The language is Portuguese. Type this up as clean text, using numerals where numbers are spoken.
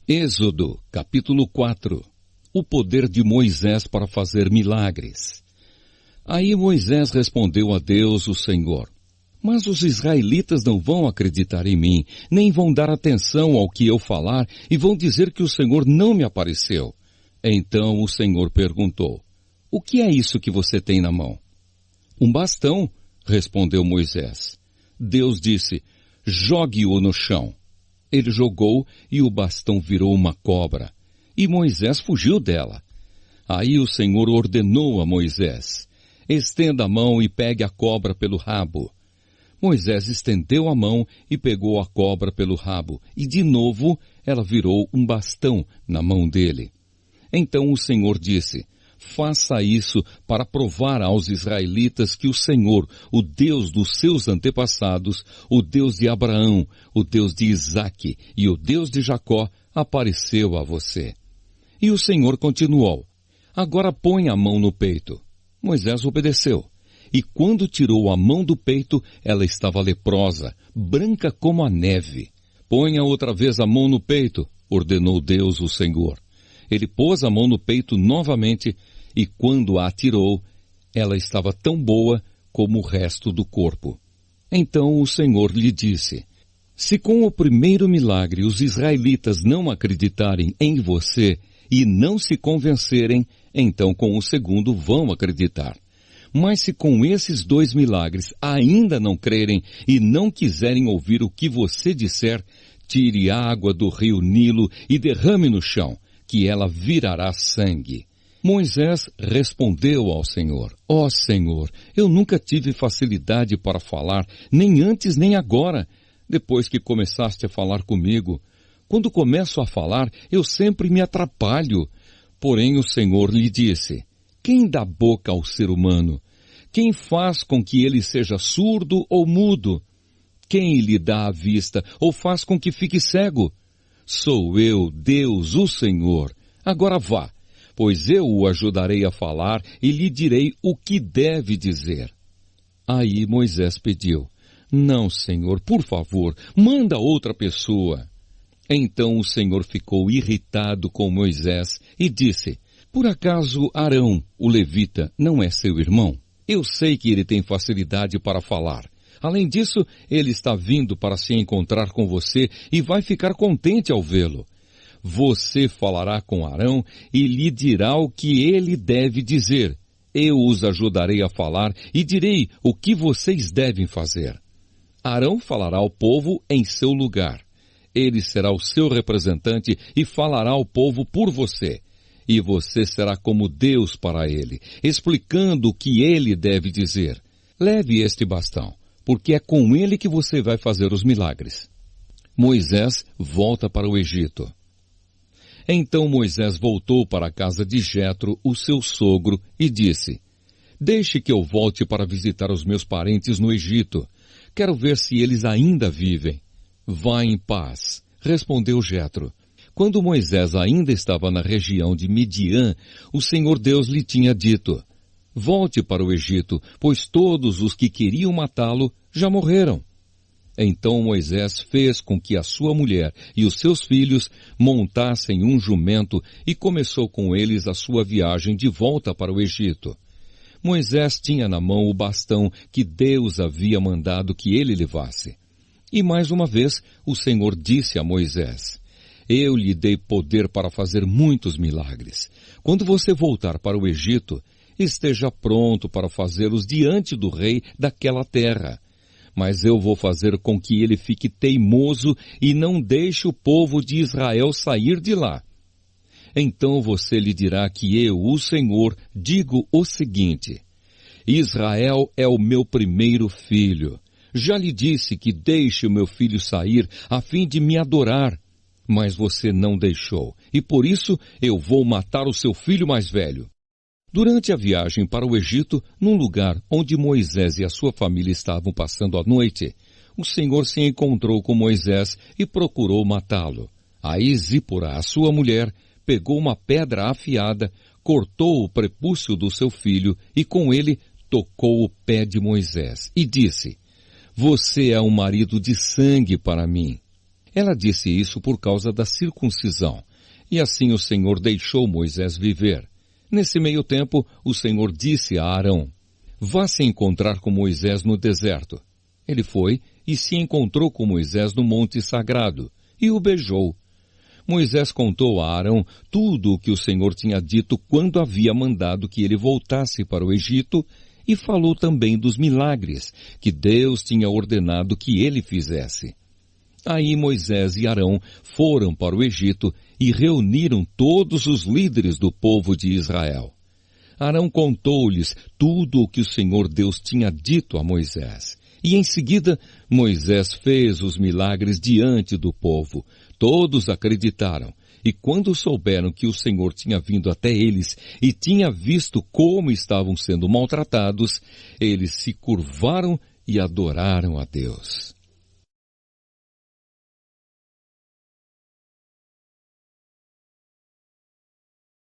Êxodo, capítulo 4. O poder de Moisés para fazer milagres. Aí Moisés respondeu a Deus, o Senhor: Mas os israelitas não vão acreditar em mim, nem vão dar atenção ao que eu falar, e vão dizer que o Senhor não me apareceu. Então o Senhor perguntou: O que é isso que você tem na mão? Um bastão, respondeu Moisés. Deus disse: Jogue-o no chão. Ele jogou e o bastão virou uma cobra. E Moisés fugiu dela. Aí o Senhor ordenou a Moisés: Estenda a mão e pegue a cobra pelo rabo. Moisés estendeu a mão e pegou a cobra pelo rabo. E de novo ela virou um bastão na mão dele. Então o Senhor disse: Faça isso para provar aos israelitas que o Senhor, o Deus dos seus antepassados, o Deus de Abraão, o Deus de Isaque e o Deus de Jacó, apareceu a você. E o Senhor continuou: Agora põe a mão no peito. Moisés obedeceu. E quando tirou a mão do peito, ela estava leprosa, branca como a neve. Ponha outra vez a mão no peito, ordenou Deus, o Senhor. Ele pôs a mão no peito novamente, e quando a atirou, ela estava tão boa como o resto do corpo. Então o Senhor lhe disse: Se com o primeiro milagre os israelitas não acreditarem em você e não se convencerem, então com o segundo vão acreditar. Mas se com esses 2 milagres ainda não crerem e não quiserem ouvir o que você disser, tire água do rio Nilo e derrame no chão, que ela virará sangue. Moisés respondeu ao Senhor: Ó Senhor, eu nunca tive facilidade para falar, nem antes nem agora, depois que começaste a falar comigo. Quando começo a falar, eu sempre me atrapalho. Porém o Senhor lhe disse: Quem dá boca ao ser humano? Quem faz com que ele seja surdo ou mudo? Quem lhe dá a vista ou faz com que fique cego? Sou eu, Deus, o Senhor. Agora vá, pois eu o ajudarei a falar e lhe direi o que deve dizer. Aí Moisés pediu: Não, Senhor, por favor, manda outra pessoa. Então o Senhor ficou irritado com Moisés e disse: Por acaso Arão, o levita, não é seu irmão? Eu sei que ele tem facilidade para falar. Além disso, ele está vindo para se encontrar com você e vai ficar contente ao vê-lo. Você falará com Arão e lhe dirá o que ele deve dizer. Eu os ajudarei a falar e direi o que vocês devem fazer. Arão falará ao povo em seu lugar. Ele será o seu representante e falará ao povo por você. E você será como Deus para ele, explicando o que ele deve dizer. Leve este bastão, porque é com ele que você vai fazer os milagres. Moisés volta para o Egito. Então Moisés voltou para a casa de Jetro, o seu sogro, e disse: Deixe que eu volte para visitar os meus parentes no Egito. Quero ver se eles ainda vivem. Vá em paz, respondeu Jetro. Quando Moisés ainda estava na região de Midian, o Senhor Deus lhe tinha dito: Volte para o Egito, pois todos os que queriam matá-lo já morreram. Então Moisés fez com que a sua mulher e os seus filhos montassem um jumento e começou com eles a sua viagem de volta para o Egito. Moisés tinha na mão o bastão que Deus havia mandado que ele levasse. E mais uma vez o Senhor disse a Moisés: Eu lhe dei poder para fazer muitos milagres. Quando você voltar para o Egito, esteja pronto para fazê-los diante do rei daquela terra. Mas eu vou fazer com que ele fique teimoso e não deixe o povo de Israel sair de lá. Então você lhe dirá que eu, o Senhor, digo o seguinte: Israel é o meu primeiro filho. Já lhe disse que deixe o meu filho sair a fim de me adorar. Mas você não deixou, e por isso eu vou matar o seu filho mais velho. Durante a viagem para o Egito, num lugar onde Moisés e a sua família estavam passando a noite, o Senhor se encontrou com Moisés e procurou matá-lo. Aí Zípora, a sua mulher, pegou uma pedra afiada, cortou o prepúcio do seu filho e com ele tocou o pé de Moisés e disse: Você é um marido de sangue para mim. Ela disse isso por causa da circuncisão. E assim o Senhor deixou Moisés viver. Nesse meio tempo, o Senhor disse a Arão: vá se encontrar com Moisés no deserto. Ele foi e se encontrou com Moisés no monte sagrado, e o beijou. Moisés contou a Arão tudo o que o Senhor tinha dito quando havia mandado que ele voltasse para o Egito, e falou também dos milagres que Deus tinha ordenado que ele fizesse. Aí Moisés e Arão foram para o Egito e reuniram todos os líderes do povo de Israel. Arão contou-lhes tudo o que o Senhor Deus tinha dito a Moisés. E em seguida, Moisés fez os milagres diante do povo. Todos acreditaram. E quando souberam que o Senhor tinha vindo até eles e tinha visto como estavam sendo maltratados, eles se curvaram e adoraram a Deus.